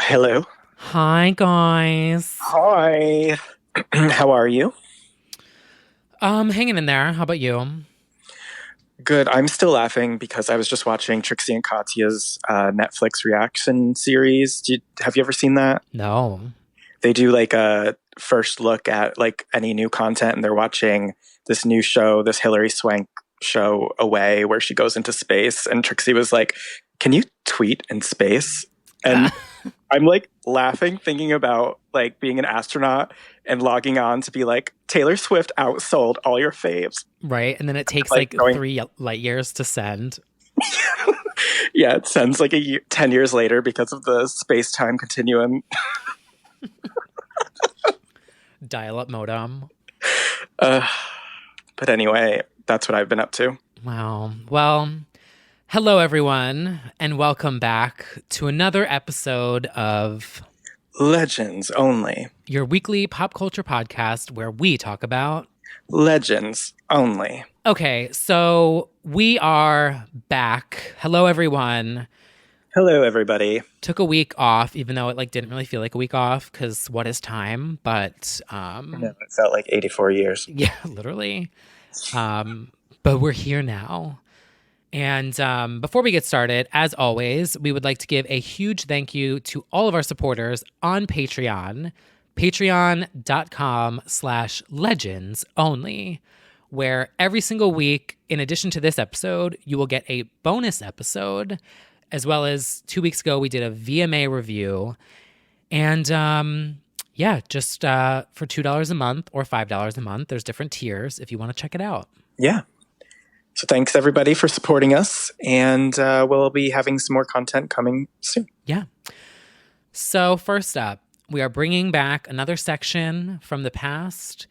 Hello. Hi guys. Hi. How are you? Hanging in there. How about you? Good. I'm still laughing because I was just watching Trixie and Katya's Netflix reaction series. Have you ever seen that? No. They do like a first look at like any new content, and they're watching this new show, this Hilary Swank show, Away, where she goes into space. And Trixie was like, "Can you tweet in space?" And I'm like laughing thinking about like being an astronaut and logging on to be like Taylor Swift outsold all your faves. Right. And then it takes Like like going, 3 light years to send. yeah, it sends like 10 years later because of the space time continuum. Dial up modem. Uh, but anyway, that's what I've been up to. Wow. Well, hello everyone, and welcome back to another episode of Legends only. your weekly pop culture podcast where we talk about. Legends only. Okay, so we are back. Hello everyone. Hello, everybody. Took a week off, even though it like didn't really feel like a week off because what is time? But No, it felt like 84 years. yeah, literally. But we're here now. And before we get started, as always, we would like to give a huge thank you to all of our supporters on Patreon, patreon.com/legends only, where every single week, in addition to this episode, you will get a bonus episode, as well as 2 weeks ago, we did a VMA review. And yeah, just for $2 a month or $5 a month, there's different tiers if you want to check it out. Yeah. So thanks, everybody, for supporting us. And we'll be having some more content coming soon. Yeah. So, first up, we are bringing back another section from the past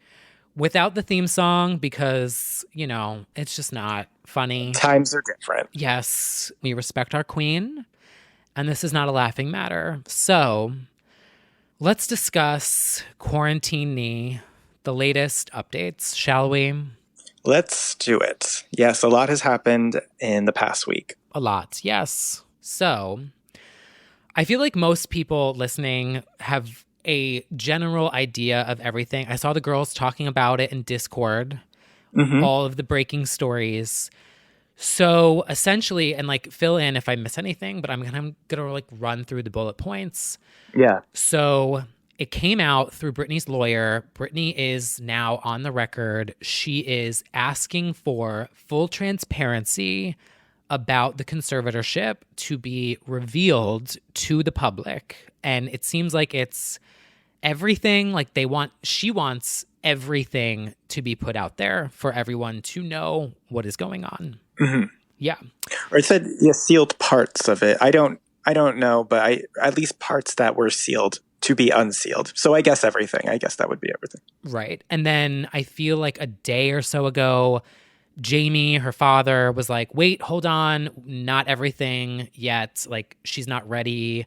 without the theme song because, it's just not funny. Times are different. Yes, we respect our queen, and this is not a laughing matter. So, let's discuss Quarantine Knee, the latest updates, shall we? Let's do it. Yes, a lot has happened in the past week. A lot, yes. So, I feel like most people listening have a general idea of everything. I saw the girls talking about it in Discord, Mm-hmm. all of the breaking stories. So essentially, and like fill in if I miss anything, but I'm gonna like run through the bullet points. Yeah. So it came out through Brittany's lawyer. Brittany is now on the record. She is asking for full transparency about the conservatorship to be revealed to the public. And it seems like it's everything. Like she wants everything to be put out there for everyone to know what is going on. Mm-hmm. Yeah. Or it said sealed parts of it. I don't know, but at least parts that were sealed to be unsealed. So I guess everything. I guess that would be everything. Right. And then I feel like a day or so ago, Jamie, her father, was like, wait, hold on, not everything yet. Like, she's not ready.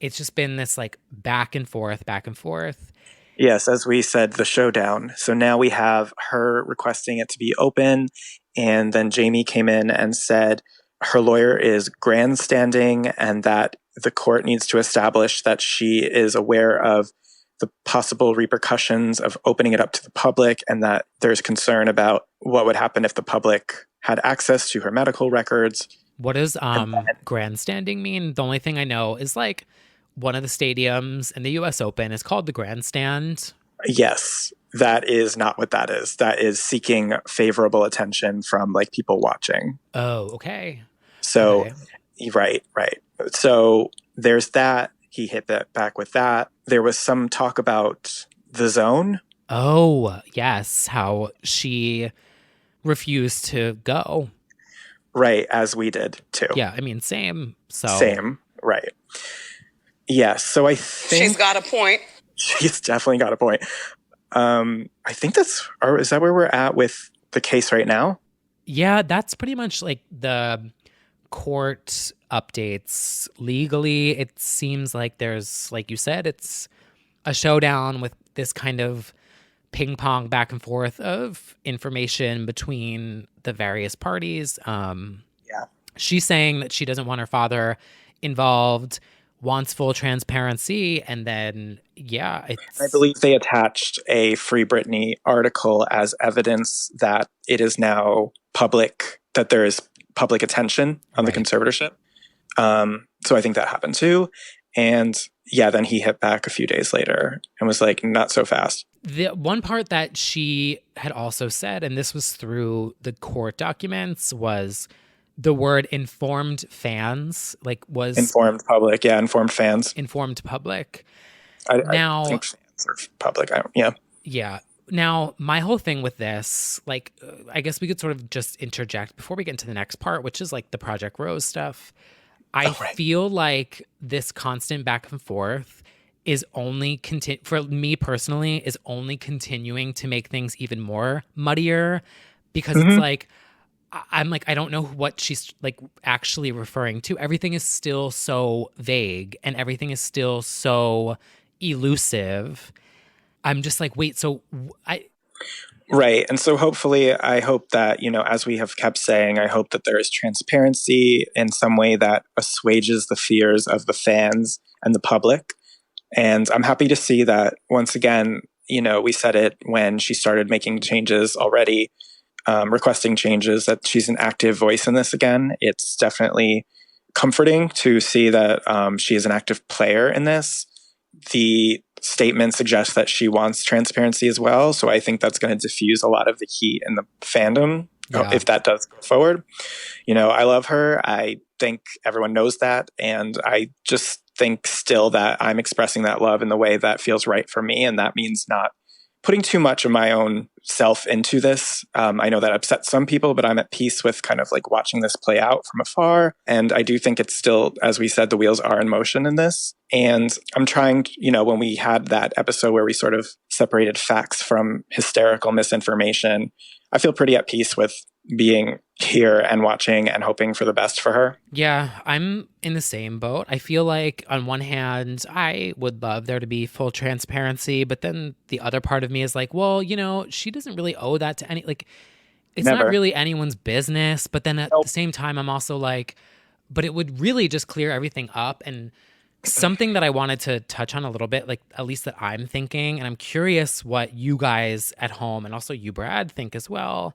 It's just been this like back and forth, back and forth. Yes, as we said, the showdown. So now we have her requesting it to be open, and then Jamie came in and said her lawyer is grandstanding and that the court needs to establish that she is aware of the possible repercussions of opening it up to the public and that there's concern about what would happen if the public had access to her medical records. What does And then, grandstanding mean? The only thing I know is like one of the stadiums in the US Open is called the grandstand. yes, that is not what that is. That is seeking favorable attention from like people watching. Oh, okay. So, Okay. right, right. So there's that. He hit that back with that. There was some talk about the zone. Oh, yes, how she refused to go. Right, as we did too. Yeah, I mean, same. So, Same, right. Yes, so I She's think got a point. she's definitely got a point. I think is that where we're at with the case right now? yeah, that's pretty much like the court updates. Legally, it seems like there's, like you said, it's a showdown with this kind of ping pong back and forth of information between the various parties. Yeah. She's saying that she doesn't want her father involved. wants full transparency. And then, yeah, I it's believe they attached a Free Britney article as evidence that it is now public, that there is public attention on the right. conservatorship. So I think that happened too. And yeah, then he hit back a few days later and was like, not so fast. The one part that she had also said, and this was through the court documents, was the word informed fans, like was Informed public. Yeah, informed fans. informed public. I Now, think fans are public. Yeah. yeah. Now, my whole thing with this, like, I guess we could sort of just interject before we get into the next part, which is like the Project Rose stuff. I Oh, right. feel like this constant back and forth is only for me personally is only continuing to make things even more muddier because it's Mm-hmm. like I'm like I don't know what she's like actually referring to. Everything is still so vague and everything is still so elusive. I'm just like, wait, so I Right. And so hopefully, I hope that, as we have kept saying, I hope that there is transparency in some way that assuages the fears of the fans and the public. And I'm happy to see that once again, we said it when she started making changes already, requesting changes, that she's an active voice in this again. It's definitely comforting to see that she is an active player in this. The statement suggests that she wants transparency as well. So I think that's going to diffuse a lot of the heat in the fandom yeah. if that does go forward. I love her. I think everyone knows that. And I just think still that I'm expressing that love in the way that feels right for me. And that means not putting too much of my own self into this. I know that upsets some people, but I'm at peace with kind of like watching this play out from afar. And I do think it's still, as we said, the wheels are in motion in this. And I'm trying, when we had that episode where we sort of separated facts from hysterical misinformation, I feel pretty at peace with being here and watching and hoping for the best for her. Yeah, I'm in the same boat. I feel like on one hand, I would love there to be full transparency, but then the other part of me is like, well, she doesn't really owe that to any like it's not Never. really anyone's business, but then at the Nope. same time I'm also like but it would really just clear everything up and something that I wanted to touch on a little bit, like at least that I'm thinking, and I'm curious what you guys at home and also you, Brad, think as well.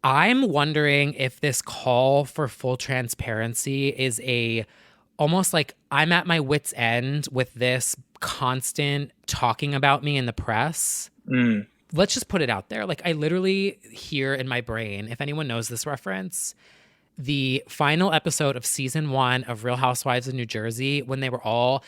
I'm wondering if this call for full transparency is a almost like I'm at my wit's end with this constant talking about me in the press. Mm. Let's just put it out there. Like I literally hear in my brain, if anyone knows this reference, the final episode of season 1 of Real Housewives of New Jersey, when they were all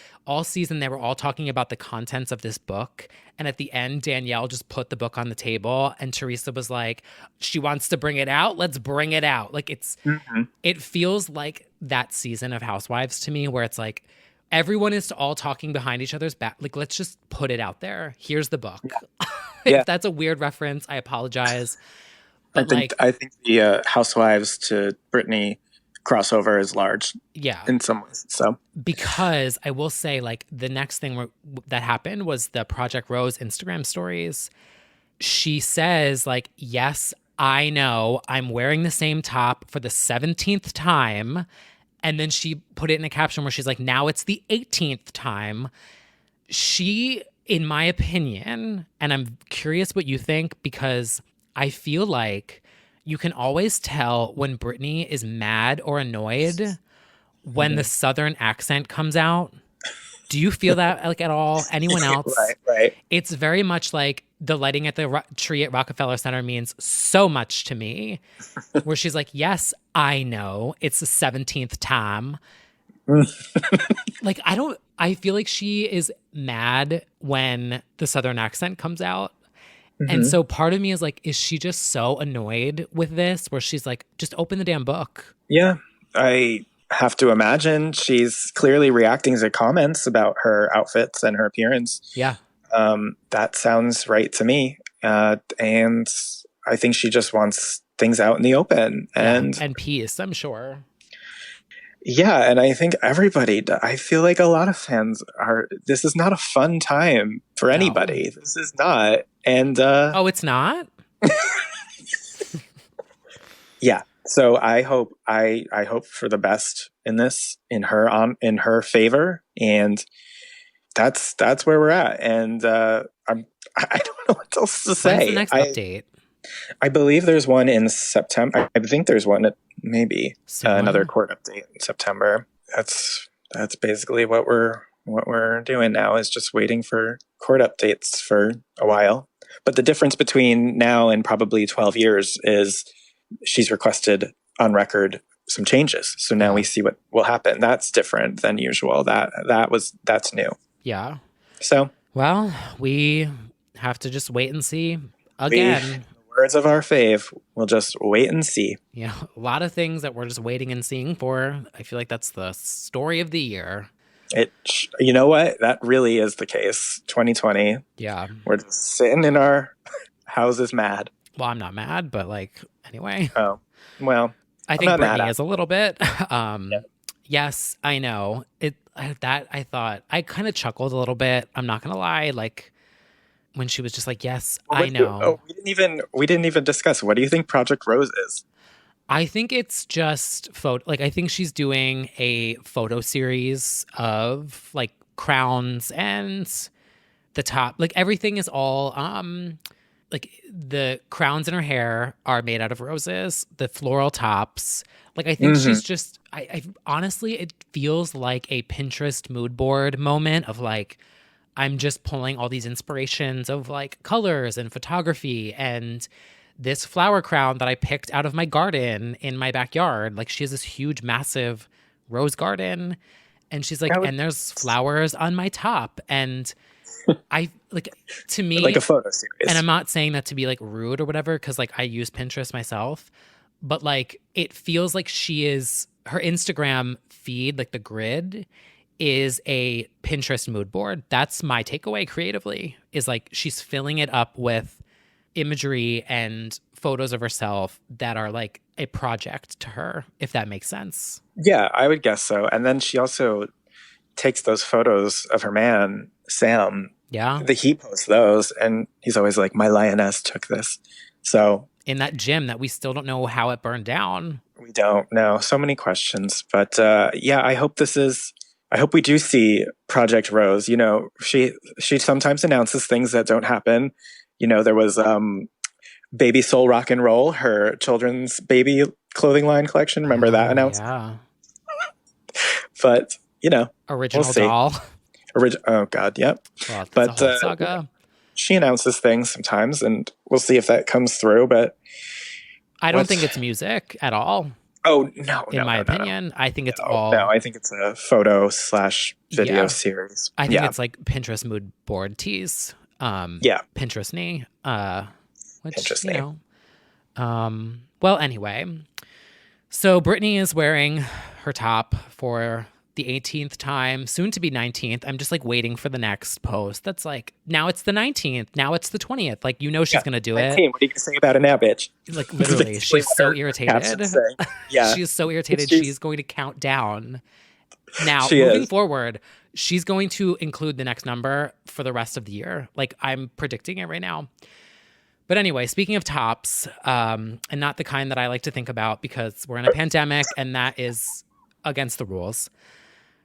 season, they were all talking about the contents of this book. And at the end, Danielle just put the book on the table and Teresa was like, she wants to bring it out. Let's bring it out. Like it feels like that season of Housewives to me where it's like, everyone is all talking behind each other's back. Like, let's just put it out there. Here's the book. Yeah. If that's a weird reference, I apologize. I But think like, I think the Housewives to Britney crossover is large yeah. in some ways. So Because I will say, like, the next thing that happened was the Project Rose Instagram stories. She says, like, yes, I know I'm wearing the same top for the 17th time. And then she put it in a caption where she's like, now it's the 18th time. She, in my opinion, and I'm curious what you think, because I feel like you can always tell when Britney is mad or annoyed when the Southern accent comes out. Do you feel that like at all? Anyone else? right. It's very much like the lighting at the tree at Rockefeller Center means so much to me, where she's like, yes, I know it's the 17th time. Like, I feel like she is mad when the Southern accent comes out. And so part of me is like, is she just so annoyed with this where she's like, just open the damn book? Yeah, I have to imagine she's clearly reacting to comments about her outfits and her appearance. Yeah. That sounds right to me. And I think she just wants things out in the open. And And peace, I'm sure. yeah, and I think I feel like a lot of fans this is not a fun time for No. anybody. This is not. And Oh, it's not? yeah. So I hope for the best in this in her favor, and that's where we're at. And I don't know what else to When's the say. next update? I believe there's one in September. I think there's one maybe another court update in September. That's basically what we're doing now, is just waiting for court updates for a while. But the difference between now and probably 12 years is she's requested on record some changes. So now we see what will happen. That's different than usual. That's new. Yeah. So, well, we have to just wait and see again. Words of our fave, we'll just wait and see. Yeah, a lot of things that we're just waiting and seeing for. I feel like that's the story of the year. You know what? That really is the case. 2020. Yeah. We're just sitting in our houses mad. Well, I'm not mad, but anyway. Oh, well. I think Brittany is a little bit. Yes, I know. I thought, I kind of chuckled a little bit. I'm not going to lie. When she was just like, yes, I know. We didn't even discuss. What do you think Project Rose is? I think it's just I think she's doing a photo series of crowns and the top. Everything is all the crowns in her hair are made out of roses, the floral tops. I think she's just I honestly, it feels like a Pinterest mood board moment of I'm just pulling all these inspirations of colors and photography and this flower crown that I picked out of my garden in my backyard. She has this huge, massive rose garden, and she's and there's flowers on my top. And I to me, like a photo series. And I'm not saying that to be rude or whatever, because I use Pinterest myself, but it feels like her Instagram feed, the grid, is a Pinterest mood board. That's my takeaway creatively, is she's filling it up with imagery and photos of herself that are a project to her, if that makes sense. Yeah, I would guess so. And then she also takes those photos of her man, Sam. Yeah. He posts those, and he's always like, my lioness took this. So in that gym that we still don't know how it burned down. We don't know. So many questions. But I hope we do see Project Rose. She sometimes announces things that don't happen. There was Baby Soul Rock and Roll, her children's baby clothing line collection. Remember that announcement? Yeah. But, original we'll see. doll. Oh, God, yep. Well, but a whole saga. She announces things sometimes, and we'll see if that comes through. But I don't think it's music at all. Oh, no. In my opinion, I think it's all. No, I think it's a photo/video series. I think it's Pinterest mood board tease. Pinterest knee. Pinterest knee. Well, anyway. So Brittany is wearing her top for the 18th time, soon to be 19th. I'm just waiting for the next post. That's now it's the 19th. Now it's the 20th. She's going to do it. What are you going to say about it now, bitch? Literally, she's so irritated. Yeah. She's so irritated. She's going to count down. Now, moving forward, she's going to include the next number for the rest of the year. I'm predicting it right now. But anyway, speaking of tops, and not the kind that I like to think about because we're in a pandemic and that is against the rules,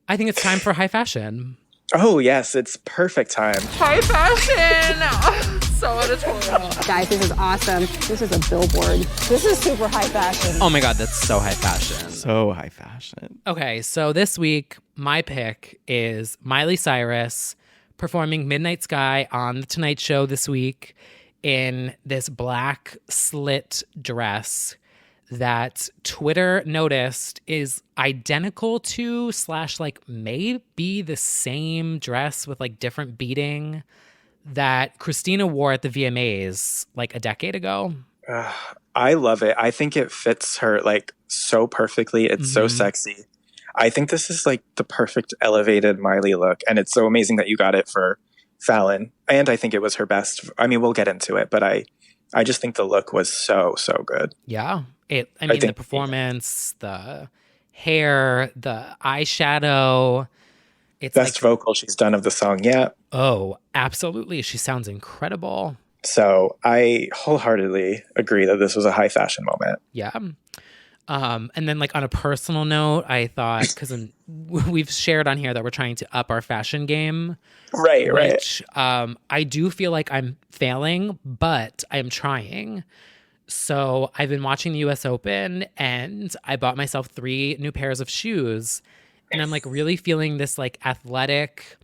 I think it's time for high fashion. Oh, yes. It's perfect time. High fashion! So editorial. Guys, this is awesome. This is a billboard. This is super high fashion. Oh my God, that's so high fashion. So high fashion. Okay, so this week, my pick is Miley Cyrus performing Midnight Sky on The Tonight Show this week in this black slit dress that Twitter noticed is identical to / may be the same dress with different beading that Christina wore at the VMAs a decade ago. I love it. I think it fits her so perfectly. It's so sexy. I think this is the perfect elevated Miley look, and it's so amazing that you got it for Fallon. And I think it was her best. I mean, we'll get into it, but I just think the look was so good. Yeah. The performance, the hair, the eyeshadow. It's best vocal she's done of the song yet. Oh, absolutely. She sounds incredible. So I wholeheartedly agree that this was a high fashion moment. Yeah. And then, like, on a personal note, I thought, because we've shared on here that we're trying to up our fashion game, Right, right. which I do feel like I'm failing, but I'm trying. So I've been watching the US Open and I bought myself 3 new pairs of shoes. And I'm like really feeling this like athletic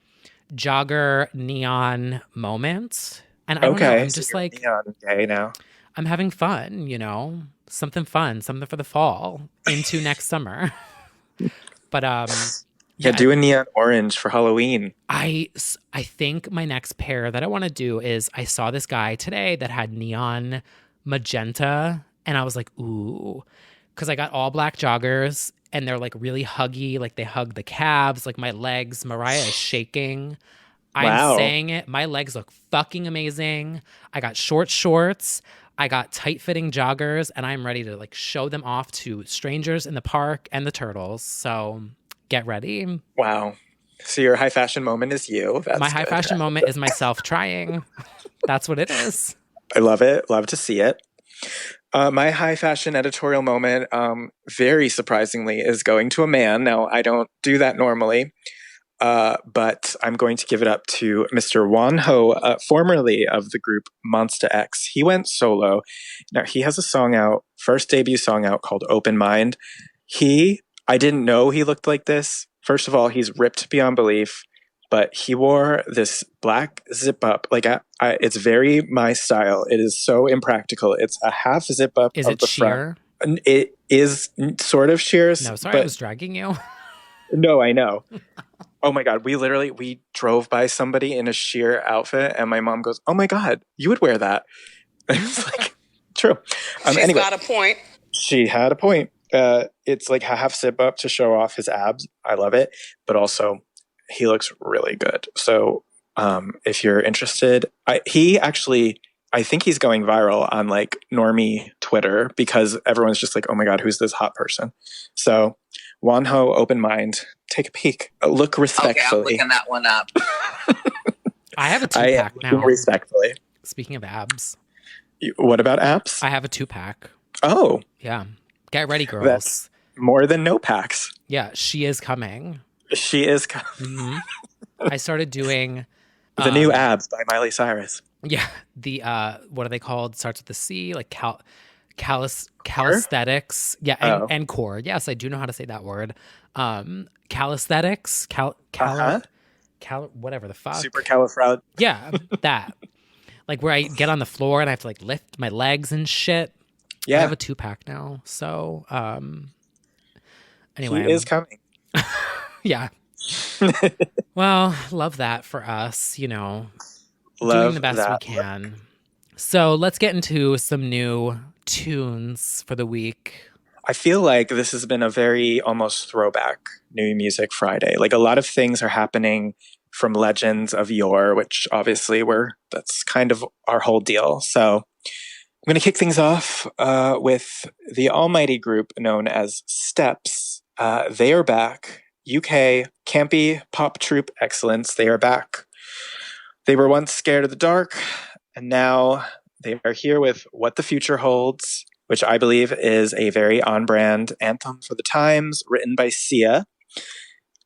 jogger neon moment. And I don't know, Okay, I'm so just you're like, neon gay now. I'm having fun, you know, something fun, something for the fall into next summer. But Yeah, yeah, do a neon orange for Halloween. I think my next pair that I want to do is I saw this guy today that had neon magenta and I was like, ooh, because I got all black joggers and they're like really huggy, like they hug the calves, like my legs. Mariah is shaking. I'm Wow. saying it. My legs look fucking amazing. I got short shorts. I got tight fitting joggers and I'm ready to like show them off to strangers in the park and the turtles. So get ready. Wow. So your high fashion moment is you. My That's high good. fashion moment is myself trying. That's what it is. I love it. Love to see it. My high fashion editorial moment, very surprisingly, is going to a man. Now, I don't do that normally, but I'm going to give it up to Mr. Wan Ho, formerly of the group Monsta X. He went solo. Now, he has a song out, first debut song out called Open Mind. I didn't know he looked like this. First of all, he's ripped beyond belief, but he wore this black zip up. Like, it's very my style. It is so impractical. It's a half zip up Is of it the front. sheer? It is sort of sheer. No, sorry, I but was dragging you. no, I know. Oh my God. We drove by somebody in a sheer outfit and my mom goes, oh my God, you would wear that. I was like, true. She's got a point. She had a point. It's like a half zip up to show off his abs. I love it. But also he looks really good. So if you're interested, I think he's going viral on like normie Twitter because everyone's just like, oh my God, who's this hot person? So Wanho, Open Mind, take a peek. Look respectfully. Okay, I'm looking that one up. I have a 2-pack now. Respectfully. Speaking of abs. What about apps? I have a 2-pack. Oh. Yeah. Get ready, girls. That's more than no packs. Yeah, she is coming. She is Mm-hmm. I started doing the new abs by Miley Cyrus. Yeah, the what are they called? Starts with the C, like calisthenics. Yeah, and core. Yes, I do know how to say that word. Calisthenics, whatever the fuck. Supercalifragilistic. Yeah, that. Like where I get on the floor and I have to like lift my legs and shit. Yeah, I have a 2-pack now. So anyway, he is coming. Yeah. Well, love that for us, you know. Love doing the best we can. So let's get into some new tunes for the week. I feel like this has been a very almost throwback New Music Friday. Like a lot of things are happening from legends of yore, which obviously that's kind of our whole deal. So I'm going to kick things off with the almighty group known as Steps. They are back. UK campy pop troupe excellence. They are back. They were once scared of the dark, and now they are here with What the Future Holds, which I believe is a very on-brand anthem for the times, written by Sia.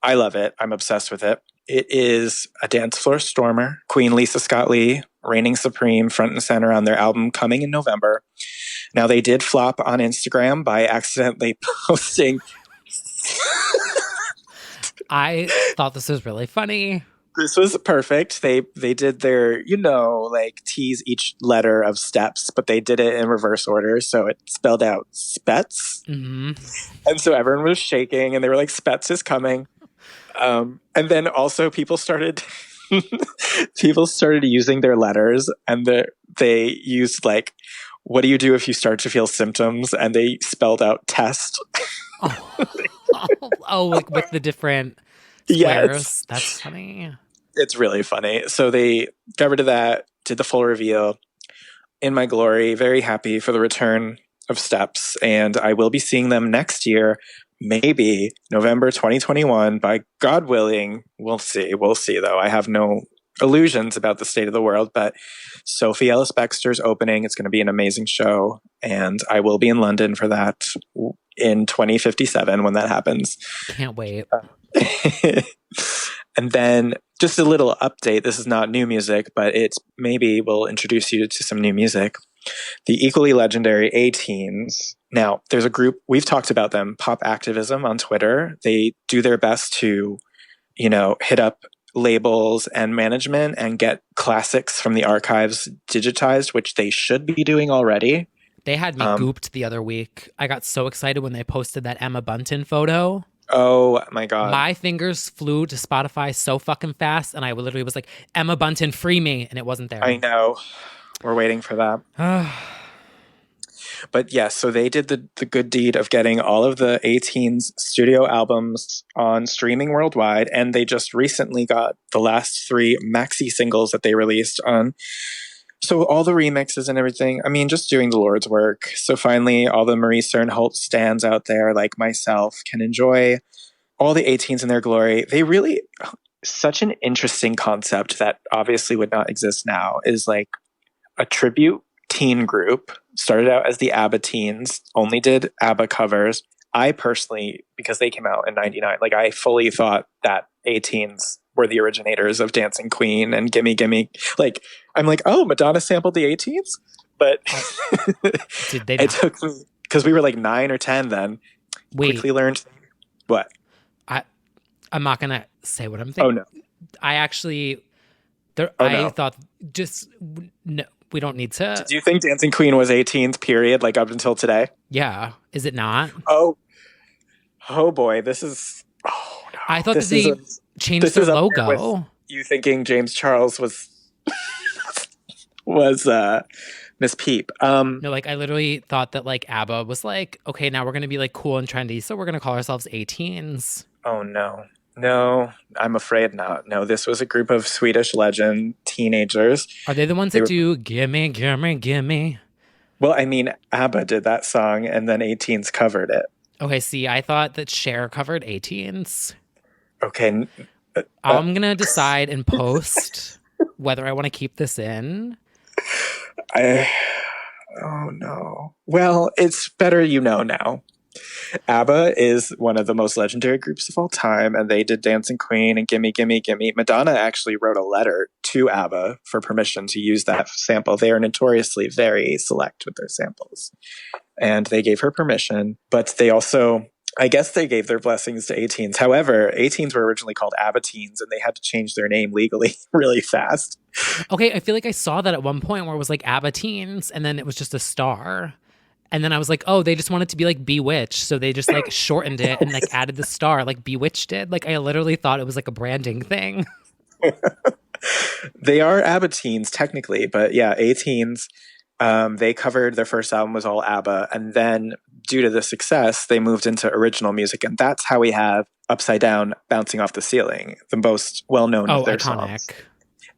I love it. I'm obsessed with it. It is a dance floor stormer. Queen Lisa Scott Lee reigning supreme front and center on their album coming in November. Now, they did flop on Instagram by accidentally posting... I thought this was really funny. This was perfect. They did their, like tease each letter of steps, but they did it in reverse order. So it spelled out Spets. Mm-hmm. And so everyone was shaking and they were like, Spets is coming. And then also people started using their letters and they used like, what do you do if you start to feel symptoms? And they spelled out test. Like with the different squares. Yes. That's funny. It's really funny. So they got rid of that, did the full reveal. In my glory, very happy for the return of Steps. And I will be seeing them next year, maybe November 2021, by God willing. We'll see. We'll see, though. I have no illusions about the state of the world, but Sophie Ellis-Bextor's opening. It's going to be an amazing show. And I will be in London for that in 2057 when that happens. Can't wait. And then just a little update. This is not new music, but it's maybe will introduce you to some new music. The equally legendary A-Teens. Now, there's a group, we've talked about them, Pop Activism on Twitter. They do their best to, hit up labels and management and get classics from the archives digitized, which they should be doing already. They had me gooped the other week. I got so excited when they posted that Emma Bunton photo. Oh my God. My fingers flew to Spotify so fucking fast, and I literally was like, Emma Bunton, free me, and it wasn't there. I know. We're waiting for that. But yes, so they did the good deed of getting all of the A-Teens studio albums on streaming worldwide, and they just recently got the last 3 maxi singles that they released on. So all the remixes and everything, I mean, just doing the Lord's work. So finally, all the Marie Sternholt stands out there, like myself, can enjoy all the A-Teens in their glory. They really, such an interesting concept that obviously would not exist now, is like a tribute teen group. Started out as the ABBA Teens, only did ABBA covers. I personally, because they came out in 99, like I fully thought that A-Teens were the originators of Dancing Queen and Gimme Gimme. Like, I'm like, oh, Madonna sampled the A-Teens? But Did they it took me, because we were like 9 or 10 then. Wait. Quickly learned. What? I'm not going to say what I'm thinking. Oh, no. I actually, thought just, no, we don't need to. Do you think Dancing Queen was 18th period, like up until today? Yeah. Is it not? Oh boy. This is, oh no. I thought that they changed their logo. You thinking James Charles was Miss Peep. No, like I literally thought that like ABBA was like, okay, now we're going to be like cool and trendy. So we're going to call ourselves A-Teens. Oh no. No, I'm afraid not. No, this was a group of Swedish legend teenagers. Are they the ones that do Gimme, Gimme, Gimme? Well, I mean, ABBA did that song and then A-Teens covered it. Okay, see, I thought that Cher covered A-Teens. Okay. I'm going to decide in post whether I want to keep this in. Oh no. Well, it's better now. ABBA is one of the most legendary groups of all time, and they did Dancing Queen and Gimme, Gimme, Gimme. Madonna actually wrote a letter to ABBA for permission to use that sample. They are notoriously very select with their samples, and they gave her permission, but they also, I guess they gave their blessings to A-Teens. However, A-Teens were originally called ABBA Teens, and they had to change their name legally really fast. Okay, I feel like I saw that at one point where it was like ABBA Teens, and then it was just a star. And then I was like, oh, they just wanted to be like Bewitched. So they just like shortened it and like added the star like Bewitched did. Like I literally thought it was like a branding thing. They are ABBA Teens technically, but yeah, A-Teens, they covered, their first album was all ABBA. And then due to the success, they moved into original music. And that's how we have Upside Down, Bouncing Off the Ceiling, the most well-known of their iconic songs.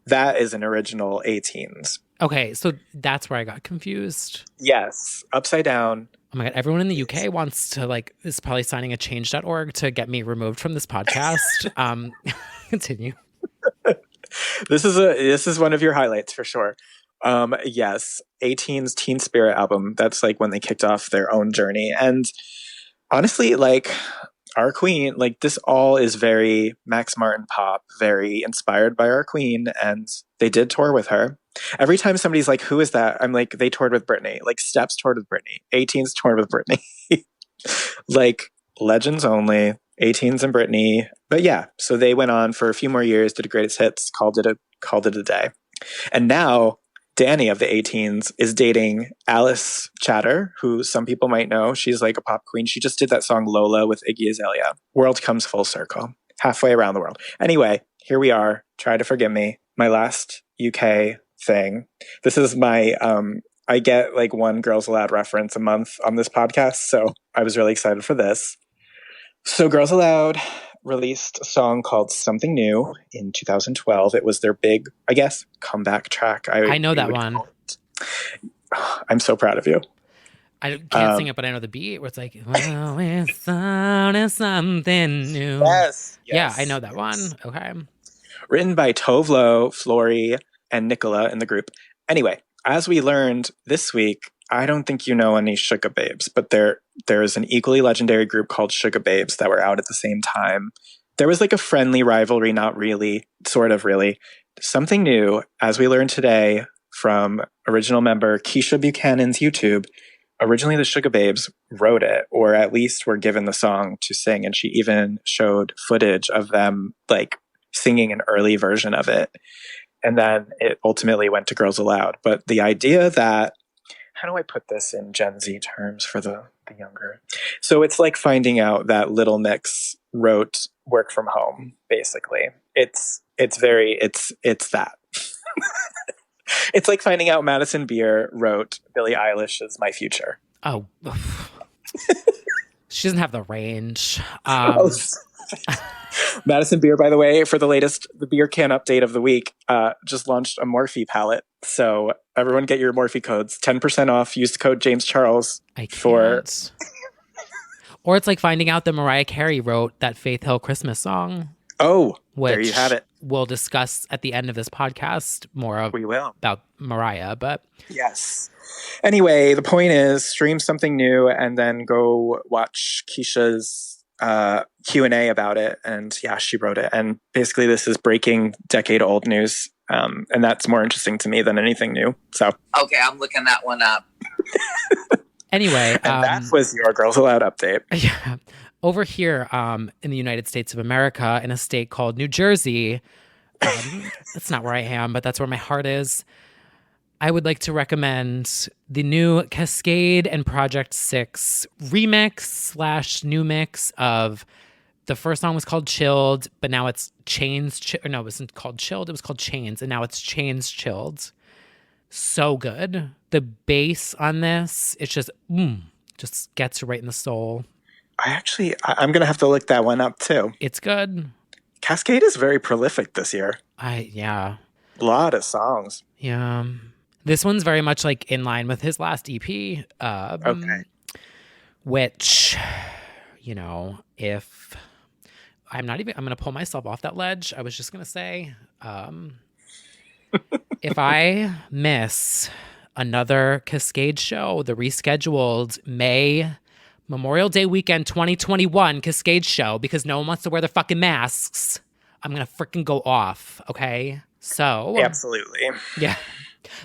That is an original A-Teens. Okay, so that's where I got confused. Yes, Upside Down. Oh my God, everyone in the UK wants to like, is probably signing a change.org to get me removed from this podcast. Continue. This is one of your highlights for sure. Yes, A-Teens Teen Spirit album. That's like when they kicked off their own journey. And honestly, like our queen, like this all is very Max Martin pop, very inspired by our queen. And they did tour with her. Every time somebody's like, who is that? I'm like, they toured with Britney. Like Steps toured with Britney. A-Teens toured with Britney. Like legends only. A-Teens and Britney. But yeah, so they went on for a few more years, did a greatest hits, called it a day. And now Danny of the A-Teens is dating Alice Chatter, who some people might know. She's like a pop queen. She just did that song Lola with Iggy Azalea. World comes full circle. Halfway around the world. Anyway, here we are. Try to forgive me. My last UK thing. This is my, I get like one Girls Aloud reference a month on this podcast. So I was really excited for this. So Girls Aloud released a song called Something New in 2012. It was their big, I guess, comeback track. I know that one. I'm so proud of you. I can't sing it, but I know the beat where it's like, well, it's something new. Yes. Yeah, I know that one. Okay. Written by Tove Lo, Flory, and Nicola in the group. Anyway, as we learned this week, I don't think you know any Sugar Babes, but there's an equally legendary group called Sugar Babes that were out at the same time. There was like a friendly rivalry, not really, sort of really. Something new, as we learned today from original member Keisha Buchanan's YouTube. Originally, the Sugar Babes wrote it, or at least were given the song to sing, and she even showed footage of them like singing an early version of it. And then it ultimately went to Girls Aloud. But the idea that, how do I put this in Gen Z terms for the younger? So it's like finding out that Little Mix wrote Work From Home, basically. It's that. It's like finding out Madison Beer wrote Billie Eilish's My Future. Oh. She doesn't have the range. Madison Beer, by the way, for the beer can update of the week, just launched a Morphe palette. So everyone get your Morphe codes. 10% off. Use the code James Charles. I can't. Or it's like finding out that Mariah Carey wrote that Faith Hill Christmas song. Oh, there you have it. We'll discuss at the end of this podcast more about Mariah, but yes. Anyway, the point is stream something new and then go watch Keisha's Q&A about it. And yeah, she wrote it. And basically this is breaking decade-old news. And that's more interesting to me than anything new. So okay, I'm looking that one up. Anyway. And that was your Girls Aloud update. Yeah. Over here in the United States of America, in a state called New Jersey, that's not where I am, but that's where my heart is. I would like to recommend the new Cascade and Project 6 remix / new mix of the first song was called Chilled, but now it's Chains. No, it wasn't called Chilled. It was called Chains, and now it's Chains Chilled. So good. The bass on this, it's just gets right in the soul. I'm going to have to look that one up too. It's good. Cascade is very prolific this year. Yeah. A lot of songs. Yeah. This one's very much like in line with his last EP. Okay. Which, if I'm going to pull myself off that ledge. I was just going to say, if I miss another Cascade show, the rescheduled Memorial Day weekend 2021 Cascade show, because no one wants to wear their fucking masks, I'm going to freaking go off, okay? So. Absolutely. Yeah.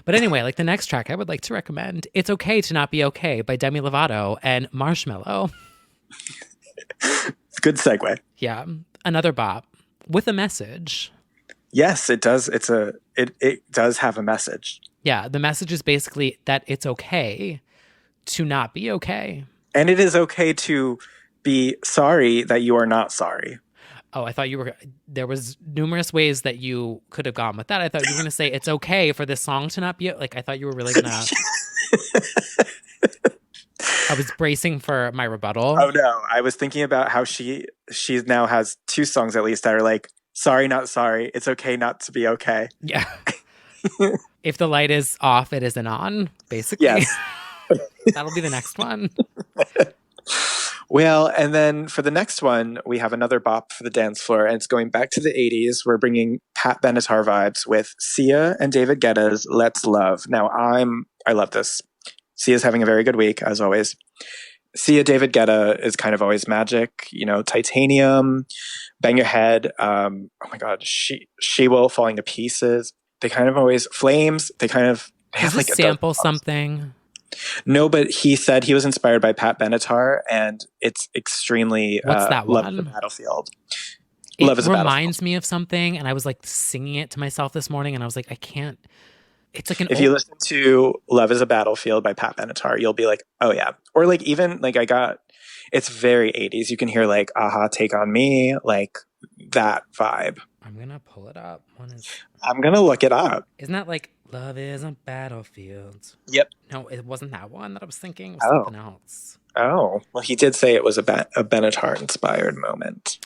But anyway, like the next track I would like to recommend, It's Okay to Not Be Okay by Demi Lovato and Marshmello. Good segue. Yeah. Another bop with a message. Yes, it does. It does have a message. Yeah. The message is basically that it's okay to not be okay. And it is okay to be sorry that you are not sorry. Oh, I thought there was numerous ways that you could have gone with that. I thought you were going to say it's okay for this song to not be, like, I thought you were really going to. I was bracing for my rebuttal. Oh no, I was thinking about how she now has 2 songs at least that are like, sorry, not sorry. It's okay not to be okay. Yeah. If the light is off, it isn't on, basically. Yes. That'll be the next one. Well, and then for the next one, we have another bop for the dance floor, and it's going back to the 80s. We're bringing Pat Benatar vibes with Sia and David Guetta's Let's Love. Now, I love this. Sia's having a very good week, as always. Sia, David Guetta is kind of always magic. Titanium, Bang Your Head. Oh my God, She Will, Falling to Pieces. They kind of always, Flames, they kind of have like a sample something. No, but he said he was inspired by Pat Benatar, and it's extremely What's that Love one? is a Battlefield. It reminds me of something, and I was like singing it to myself this morning, and I was like, I can't. It's like if you listen to Love is a Battlefield by Pat Benatar, you'll be like, oh yeah. Or like even like it's very 80s. You can hear like Aha, Take on Me, like that vibe. I'm gonna pull it up. I'm gonna look it up. Isn't that like Love is a Battlefield? Yep. No, it wasn't that one that I was thinking. It was something else. Oh, well, he did say it was a Benatar-inspired moment.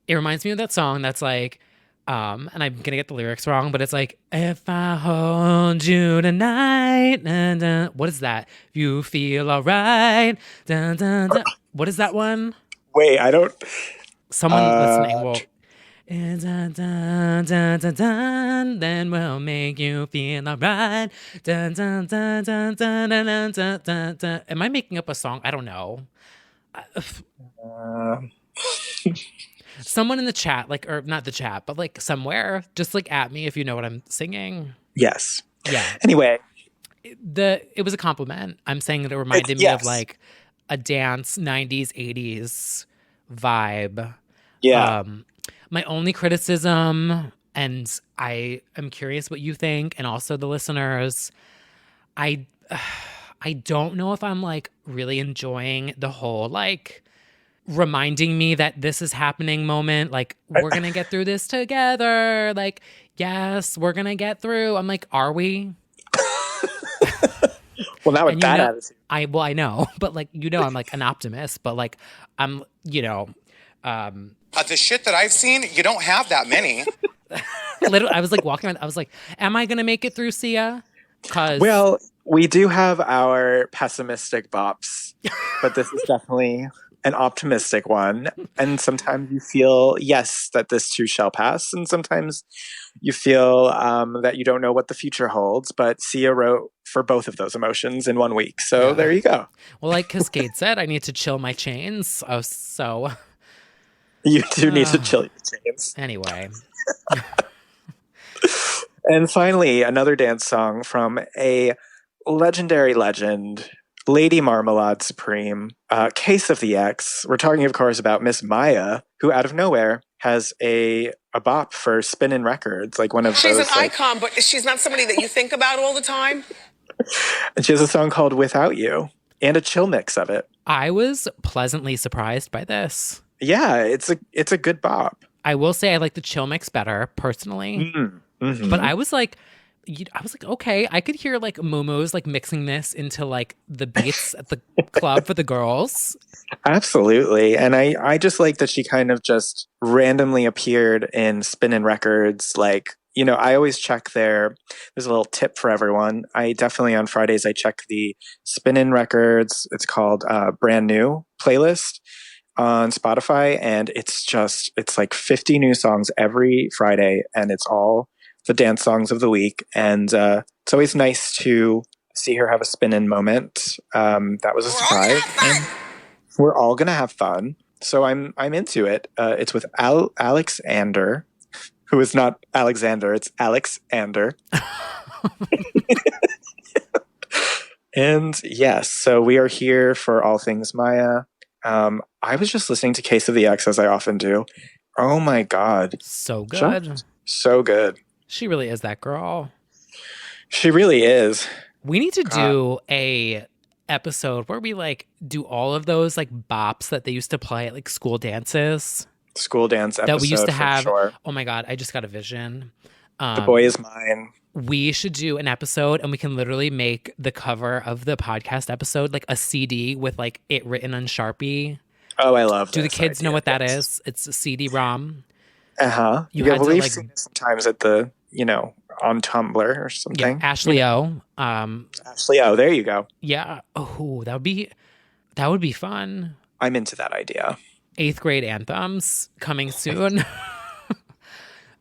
It reminds me of that song that's like, and I'm going to get the lyrics wrong, but it's like, if I hold you tonight, dun, dun. What is that? You feel all right. Dun, dun, dun. What is that one? Wait, I don't... Someone listening will... And dun, dun, dun, dun, dun, then we'll make you feel alright. Dun, dun, dun, dun, dun, dun, dun, dun, dun, dun. Am I making up a song? I don't know. Uh, Someone in the chat, like, or not the chat, but like somewhere, just like at me if you know what I'm singing. yes. Yeah. Anyway, It was a compliment. I'm saying that it reminded me of yes. like a dance 90s, 80s vibe. Yeah. Um, my only criticism, and I am curious what you think, and also the listeners, I I don't know if I'm like really enjoying the whole like reminding me that this is happening moment. Like, we're gonna get through this together. Like, yes, we're gonna get through. I'm like, are we? Well, not with And you that know, attitude. I know, but like, I'm like an optimist, but like, I'm, The shit that I've seen, you don't have that many. literally, I was like walking around. I was like, am I gonna make it through, Sia? Because Well, we do have our pessimistic bops, but this is definitely an optimistic one. And sometimes you feel, yes, that this too shall pass. And sometimes you feel that you don't know what the future holds. But Sia wrote for both of those emotions in 1 week. So there you go. well, like Cascade said, I need to chill my chains. Oh, so You do need to chill your chains. anyway, And finally, another dance song from a legendary legend, Lady Marmalade Supreme, Case of the X. We're talking, of course, about Miss Maya, who out of nowhere has a bop for spinning records, like one of She's those. an icon, but she's not somebody that you think about all the time. And she has a song called Without You and a chill mix of it. I was pleasantly surprised by this. Yeah, it's a good bop. I will say I like the chill mix better personally, but I was like, okay, I could hear like Momo's like mixing this into like the beats at the club for the girls. Absolutely. And I just like that she kind of just randomly appeared in Spinnin' Records. Like, I always check there's a little tip for everyone. I definitely on Fridays, I check the Spinnin' Records. It's called Brand New playlist on Spotify. And it's like 50 new songs every Friday. And it's all the dance songs of the week. And it's always nice to see her have a spin-in moment. That was a surprise. And we're all gonna have fun, so I'm into it. It's with Alexander, who is not Alexander. It's Alexander. And yes, so we are here for all things Maya. I was just listening to Case of the X, as I often do. Oh my god, So good. just so good. She really is that girl. She really is. We need to do a episode where we like do all of those like bops that they used to play at like school dances School dance episode that we used to for have. sure. Oh my god, I just got a vision. The Boy Is Mine. We should do an episode and we can literally make the cover of the podcast episode like a CD with like it written on Sharpie. Oh, I love. Do the this kids know idea. what that Yes. is? It's a CD-ROM. You had to, we've like- seen it sometimes at the on Tumblr or Yeah, something. Ashley O. Ashley, oh, there you go. Yeah. Oh, that would be fun. I'm into that idea. 8th grade anthems coming soon. All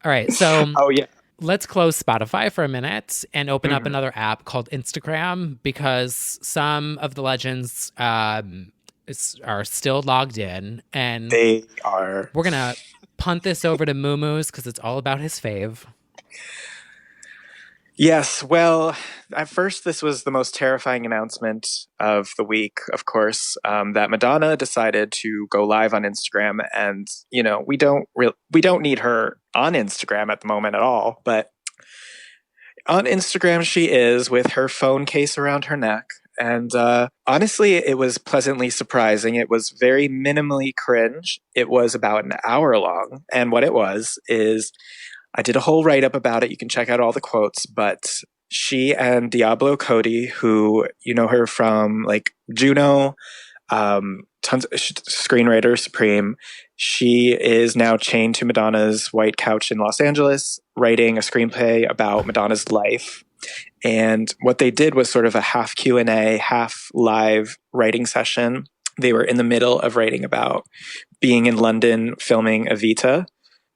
right, so Oh yeah. let's close Spotify for a minute and open up another app called Instagram because some of the legends are still logged in, and They are. we're gonna punt this over to Moomoo's because it's all about his fave. Yes. Well, at first, this was the most terrifying announcement of the week, of course, that Madonna decided to go live on Instagram. And, we don't need her on Instagram at the moment at all. But on Instagram, she is with her phone case around her neck. And honestly, it was pleasantly surprising. It was very minimally cringe. It was about an hour long. And what it was is I did a whole write-up about it. You can check out all the quotes. But she and Diablo Cody, who you know her from like Juno, tons of screenwriter Supreme. She is now chained to Madonna's white couch in Los Angeles, writing a screenplay about Madonna's life. And what they did was sort of a half Q&A, half live writing session. They were in the middle of writing about being in London filming Evita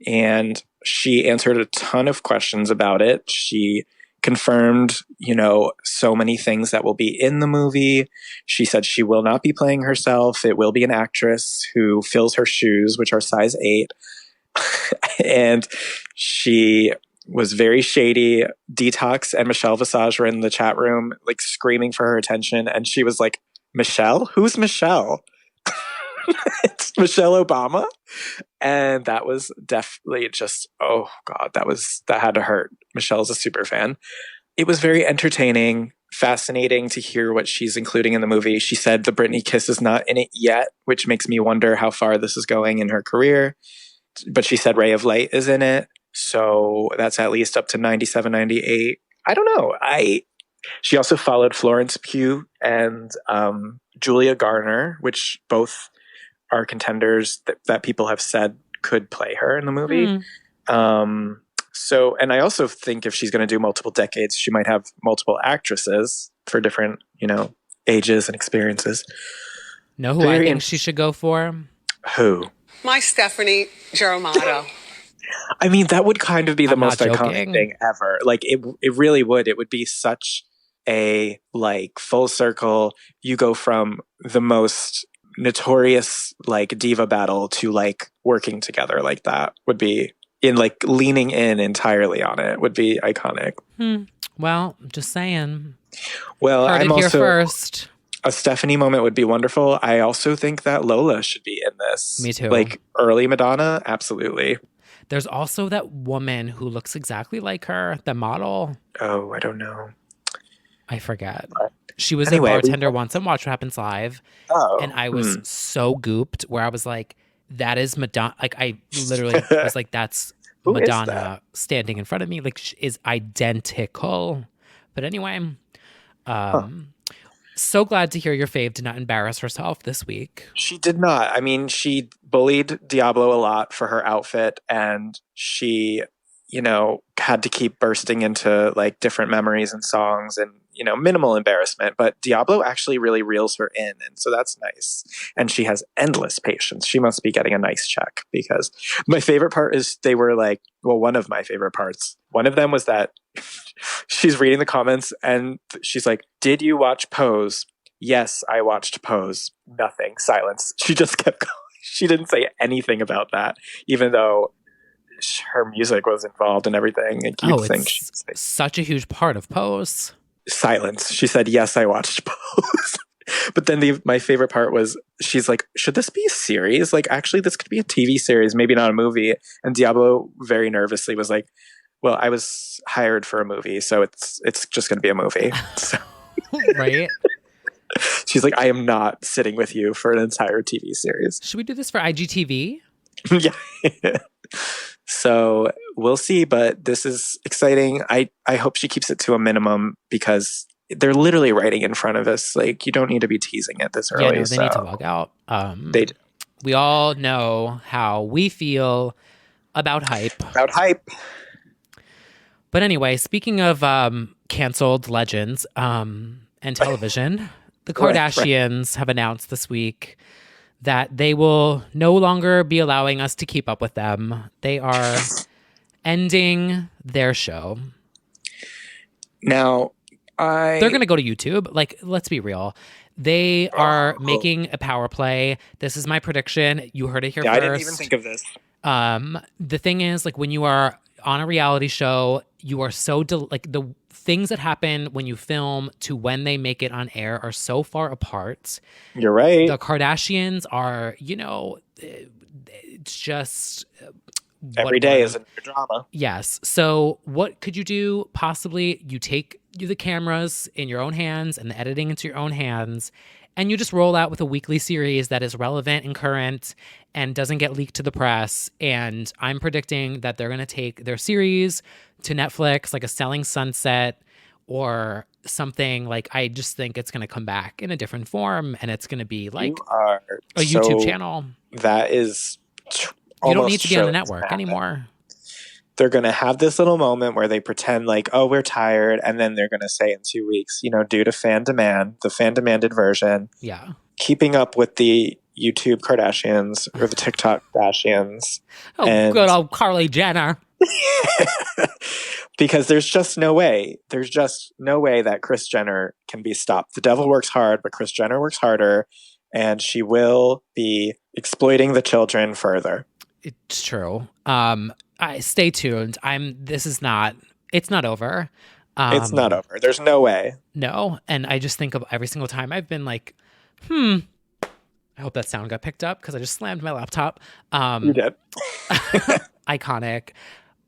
And she answered a ton of questions about it. She confirmed, so many things that will be in the movie. She said she will not be playing herself. It will be an actress who fills her shoes, which are size 8. And she was very shady. Detox and Michelle Visage were in the chat room, like screaming for her attention. And she was like, Michelle? Who's Michelle? It's Michelle Obama. And that was definitely just, oh God, that had to hurt. Michelle's a super fan. It was very entertaining, fascinating to hear what she's including in the movie. She said the Britney kiss is not in it yet, which makes me wonder how far this is going in her career. But she said Ray of Light is in it. So that's at least up to 97, 98. I don't know. She also followed Florence Pugh and Julia Garner, which both are contenders that people have said could play her in the movie. And I also think if she's going to do multiple decades, she might have multiple actresses for different, ages and experiences. Know who I think she should go for? Who? My Stephanie Germano. I mean, that would kind of be the most not iconic joking. thing ever. Like, it really would. It would be such a, like, full circle. You go from the most notorious, like, diva battle to, like, working together like that would be, in, like, leaning in entirely on it would be iconic. Well, just saying. Well, Heard I'm it here also... first. A Stephanie moment would be wonderful. I also think that Lola should be in this. Me too. Like, early Madonna, absolutely. There's also that woman who looks exactly like her, the model. Oh, I don't know. I forget. She was Anyway, a bartender once on Watch What Happens Live. Oh. And I was so gooped where I was like, that is Madonna. Like, I literally was like, that's Who is Madonna that? standing in front of me. Like, she is identical. But anyway, so glad to hear your fave did not embarrass herself this week. She did not. I mean, she bullied Diablo a lot for her outfit, and she, had to keep bursting into, like, different memories and songs and, minimal embarrassment. But Diablo actually really reels her in, and so that's nice. And she has endless patience. She must be getting a nice check, because my favorite part is they were like, well, one of my favorite parts. One of them was that she's reading the comments and she's like, did you watch Pose? Yes, I watched Pose. Nothing. Silence. She just kept going. She didn't say anything about that, even though her music was involved and everything. And you'd think she'd say, such a huge part of Pose. Silence. She said, yes, I watched Pose. But then my favorite part was, she's like, should this be a series? Like, actually, this could be a TV series, maybe not a movie. And Diablo very nervously was like, well, I was hired for a movie, so it's just going to be a movie. So. Right? She's like, I am not sitting with you for an entire TV series. Should we do this for IGTV? Yeah. So we'll see, but this is exciting. I hope she keeps it to a minimum, because they're literally writing in front of us. Like, you don't need to be teasing it this early. Yeah, no, they need to log out. They do. We all know how we feel about hype. But anyway, speaking of canceled legends and television, the Kardashians have announced this week that they will no longer be allowing us to keep up with them. They are ending their show. Now, they're going to go to YouTube. Like, let's be real. They are making a power play. This is my prediction. You heard it here first. I didn't even think of this. The thing is, like, when you are on a reality show, you are so the things that happen when you film to when they make it on air are so far apart. You're right. The Kardashians are, it's just every day is a drama. Yes. So what could you do? Possibly you take the cameras in your own hands and the editing into your own hands, and you just roll out with a weekly series that is relevant and current and doesn't get leaked to the press. And I'm predicting that they're going to take their series to Netflix, like a Selling Sunset or something. Like, I just think it's going to come back in a different form, and it's going to be like a YouTube channel. That is you don't need to be on the network anymore. They're going to have this little moment where they pretend like, oh, we're tired. And then they're going to say in 2 weeks, due to fan demand, the fan demanded version. Yeah. Keeping up with the YouTube Kardashians or the TikTok Kardashians. Oh, and good old Carly Jenner. because there's just no way. There's just no way that Kris Jenner can be stopped. The devil works hard, but Kris Jenner works harder, and she will be exploiting the children further. It's true. Stay tuned. It's not over. It's not over. There's no way. No. And I just think of every single time I've been like, I hope that sound got picked up because I just slammed my laptop. You did. Iconic.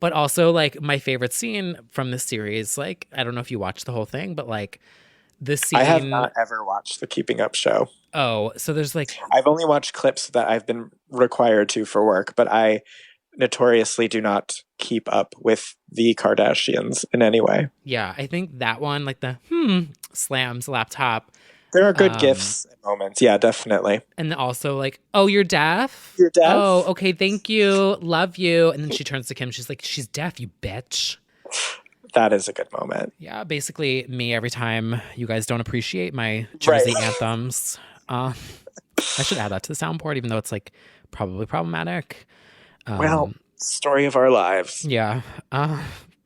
But also, like, my favorite scene from this series, like, I don't know if you watched the whole thing, but like the scene. I have not ever watched the Keeping Up show. Oh, so there's like. I've only watched clips that I've been required to for work, but I notoriously do not keep up with the Kardashians in any way. Yeah, I think that one, like the slams laptop. There are good gifs and moments. Yeah, definitely. And also like, oh, you're deaf? You're deaf? Oh, okay, thank you. Love you. And then she turns to Kim. She's like, she's deaf, you bitch. That is a good moment. Yeah, basically me every time you guys don't appreciate my Jersey anthems. I should add that to the soundboard, even though it's like probably problematic. Well, story of our lives. Yeah.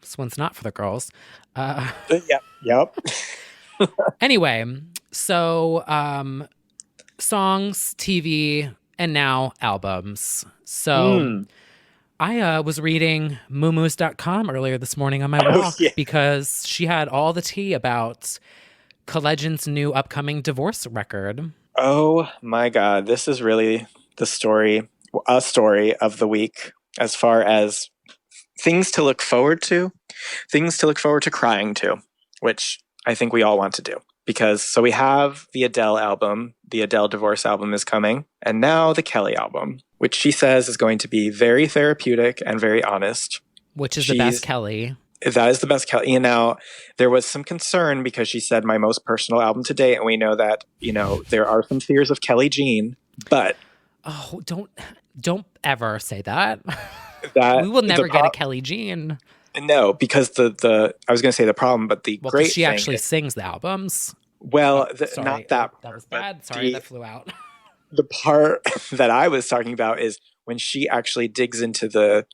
This one's not for the girls. Yep. Anyway, so songs, TV, and now albums. So I was reading muumuus.com earlier this morning on my walk because she had all the tea about Colegen's new upcoming divorce record. Oh my God. This is really a story of the week as far as things to look forward to crying to, which I think we all want to do. So we have the Adele album, the Adele divorce album is coming, and now the Kelly album, which she says is going to be very therapeutic and very honest. Which is the best Kelly. That is the best Kelly. And now there was some concern because she said my most personal album to date, and we know that, there are some fears of Kelly Jean, but... Oh, don't ever say that. We will never get a Kelly Jean. No, because I was going to say the problem, but the great she thing actually sings the albums. Well, not that. That was bad. Sorry, that flew out. The part that I was talking about is when she actually digs into the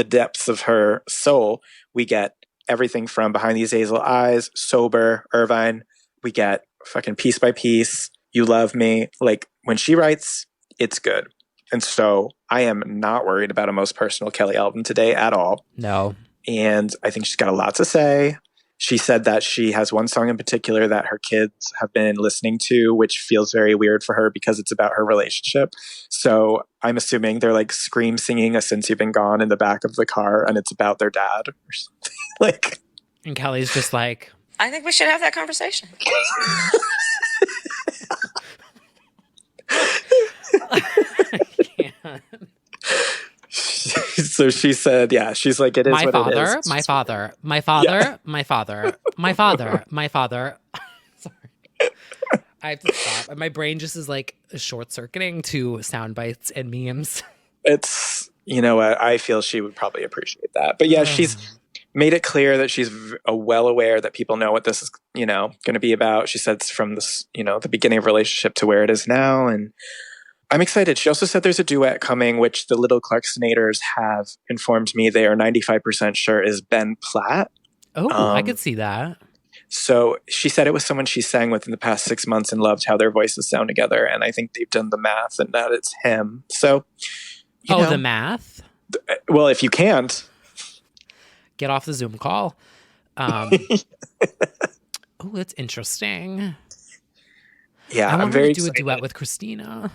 depths of her soul. We get everything from Behind These Hazel Eyes, Sober, Irvine. We get fucking Piece by Piece, You Love Me. Like, when she writes, it's good. And so I am not worried about a most personal Kelly album today at all. No. And I think she's got a lot to say. She said that she has one song in particular that her kids have been listening to, which feels very weird for her because it's about her relationship. So I'm assuming they're like scream singing a Since You've Been Gone in the back of the car, and it's about their dad or something. And Kelly's just like, I think we should have that conversation. So she said, she's like, it is my what father, it is. My father, my father, my father, my father, my father. Sorry. I have to stop. And my brain just is like short circuiting to sound bites and memes. It's, I feel she would probably appreciate that. But yeah, she's made it clear that she's well aware that people know what this is, going to be about. She said it's from this, the beginning of relationship to where it is now. And I'm excited. She also said there's a duet coming, which the little Clarksonators have informed me they are 95% sure is Ben Platt. Oh, I could see that. So she said it was someone she sang with in the past 6 months and loved how their voices sound together. And I think they've done the math and that it's him. So, the math? Well, if you can't. Get off the Zoom call. Oh, that's interesting. Yeah, I'm very to do excited. A duet with Christina.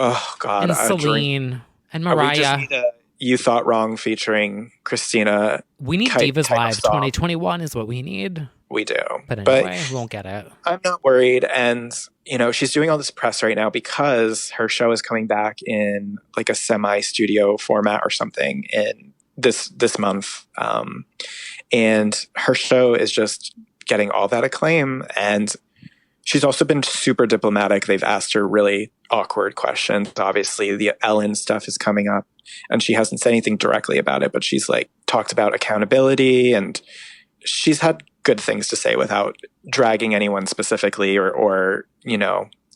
Oh, God. And Celine. And Mariah. We just need a You Thought Wrong featuring Christina. We need Divas Live 2021 is what we need. We do. But anyway, we won't get it. I'm not worried. And, she's doing all this press right now because her show is coming back in like a semi-studio format or something in this month. And her show is just getting all that acclaim. And she's also been super diplomatic. They've asked her really awkward questions. Obviously, the Ellen stuff is coming up, and she hasn't said anything directly about it, but she's like talked about accountability, and she's had good things to say without dragging anyone specifically or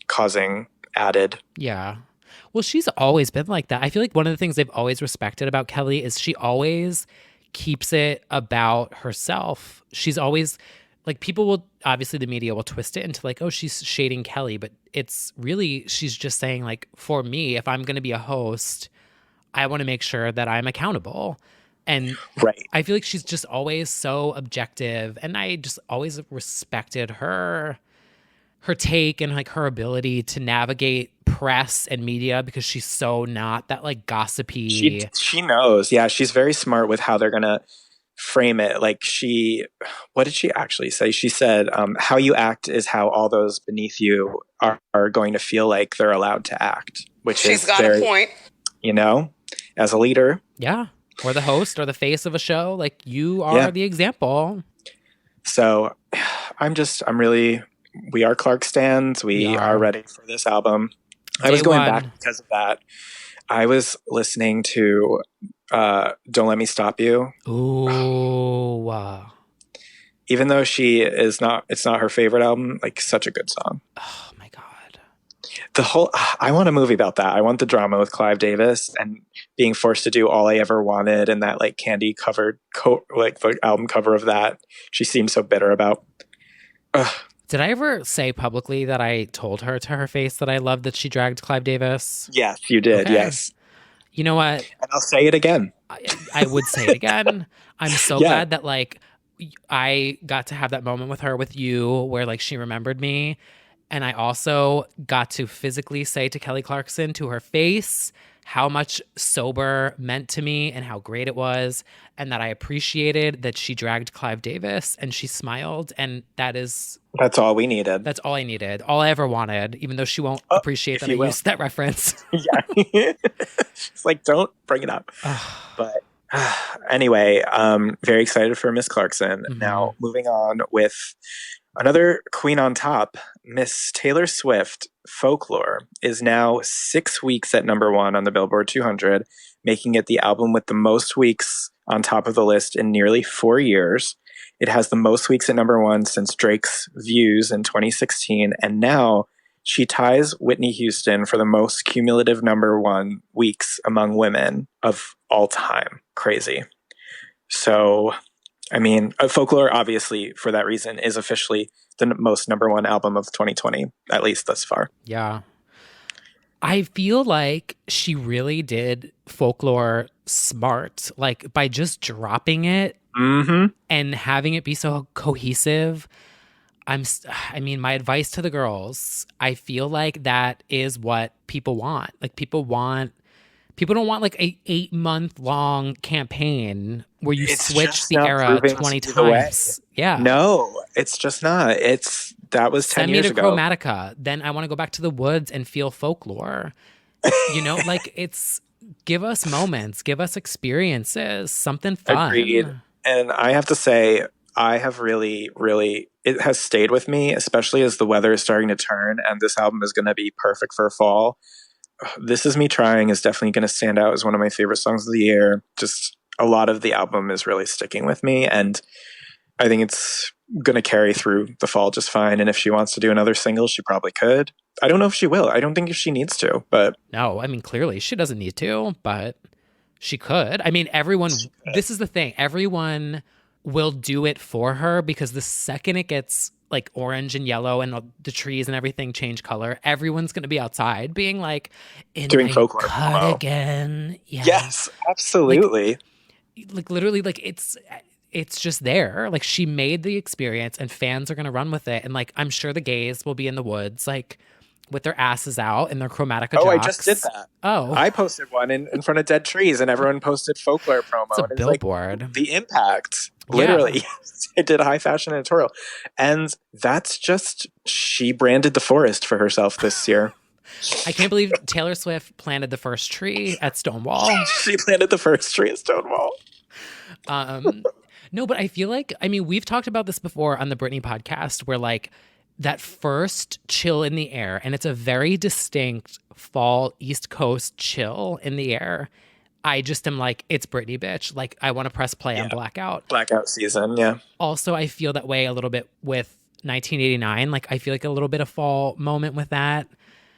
causing added. Yeah. Well, she's always been like that. I feel like one of the things they've always respected about Kelly is she always keeps it about herself. She's always like, people will, obviously the media will twist it into like, oh, she's shading Kelly, but it's really, she's just saying like, for me, if I'm going to be a host, I want to make sure that I'm accountable. And Right. I feel like she's just always so objective, and I just always respected her take and like her ability to navigate press and media, because she's so not that like gossipy. She knows. Yeah, she's very smart with how they're gonna frame it. Like what did she actually say? She said, how you act is how all those beneath you are going to feel like they're allowed to act, which She's is got very, a point. you know, as a leader. Yeah. Or the host or the face of a show. Like, you are the example. So we are Clark stans. We are ready for this album. I was going back because of that. I was listening to Don't Let Me Stop You. Ooh. Wow. Even though it's not her favorite album, like, such a good song. Oh my God. I want a movie about that. I want the drama with Clive Davis and being forced to do All I Ever Wanted, and that like candy covered like the album cover of that. She seemed so bitter about. Did I ever say publicly that I told her to her face that I loved that she dragged Clive Davis? Yes, you did. Okay. Yes. You know what? And I'll say it again. I would say it again. I'm so glad that like I got to have that moment with her, with you, where like she remembered me. And I also got to physically say to Kelly Clarkson to her face how much Sober meant to me and how great it was, and that I appreciated that she dragged Clive Davis and she smiled. And that's all we needed. That's all I needed. All I ever wanted, even though she won't appreciate that I used that reference. Yeah. She's like, don't bring it up. But anyway, very excited for Miss Clarkson. Mm-hmm. Now, moving on with another queen on top, Miss Taylor Swift. Folklore is now 6 weeks at number 1 on the Billboard 200, making it the album with the most weeks on top of the list in nearly 4 years. It has the most weeks at number 1 since Drake's Views in 2016, and now she ties Whitney Houston for the most cumulative number 1 weeks among women of all time. Crazy. So, I mean, Folklore, obviously, for that reason, is officially the most number 1 album of 2020, at least thus far. Yeah. I feel like she really did Folklore smart, like by just dropping it and having it be so cohesive. I mean, my advice to the girls, I feel like that is what people want. Like, people don't want like a 8-month long campaign where you switch the era 20 times. Yeah. No, it's just not. That was 10 years ago. Send me to Chromatica. Then I want to go back to the woods and feel Folklore. You know, like, give us moments, give us experiences, something fun. Agreed. And I have to say, I have really, really, it has stayed with me, especially as the weather is starting to turn and this album is going to be perfect for fall. This Is Me Trying is definitely going to stand out as one of my favorite songs of the year. Just a lot of the album is really sticking with me, and I think it's going to carry through the fall just fine. And if she wants to do another single, she probably could. I don't know if she will. I don't think if she needs to, but... No, I mean, clearly she doesn't need to, but she could. I mean, this is the thing. Everyone will do it for her, because the second it gets like orange and yellow and the trees and everything change color, everyone's going to be outside being like, doing Folklore cardigan. Yeah. Yes, absolutely. Like literally, like it's just there. Like, she made the experience and fans are going to run with it. And like, I'm sure the gays will be in the woods, like with their asses out in their Chromatica jocks. I just did that. Oh, I posted one in front of dead trees, and everyone posted Folklore promo. It's a billboard. Like, the impact, literally. Yeah. It did a high fashion editorial. And that's just, she branded the forest for herself this year. I can't believe Taylor Swift planted the first tree at Stonewall. She planted the first tree at Stonewall. No, but I feel like, I mean, we've talked about this before on the Britney podcast, where like that first chill in the air, and it's a very distinct fall East Coast chill in the air. I just am like, it's Britney, bitch. Like, I want to press play on Blackout. Blackout season, yeah. Also, I feel that way a little bit with 1989. Like, I feel like a little bit of fall moment with that.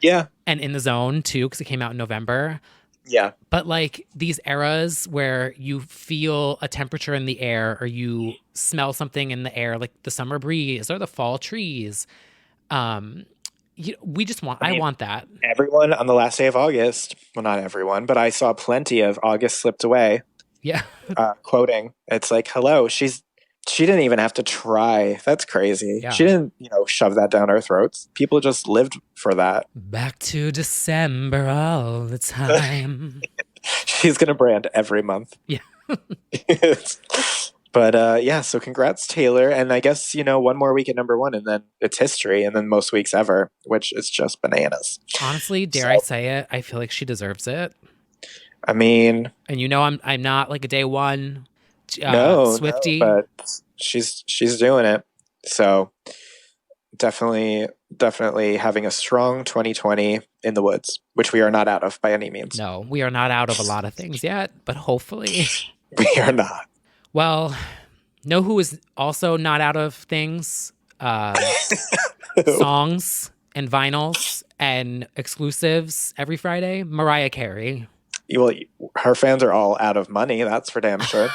Yeah. And In the Zone too, because it came out in November. Yeah. But like these eras where you feel a temperature in the air or you smell something in the air, like the summer breeze or the fall trees. We just want, I I mean, want that. everyone on the last day of August, well, not everyone, but I saw plenty of August slipped away Yeah. quoting. It's like, hello, she didn't even have to try. That's crazy. Yeah. She didn't, shove that down our throats. People just lived for that. Back to December all the time. She's going to brand every month. Yeah. But yeah, so congrats, Taylor. And I guess, one more week at number one, and then it's history, and then most weeks ever, which is just bananas. Honestly, dare I say it, I feel like she deserves it. I mean, and I'm not like a day one Swiftie. no, but she's doing it. So definitely having a strong 2020 in the woods, which we are not out of by any means. No, we are not out of a lot of things yet, but hopefully. We are not. Well, know who is also not out of things? Songs and vinyls and exclusives every Friday. Mariah Carey. Well, her fans are all out of money. That's for damn sure.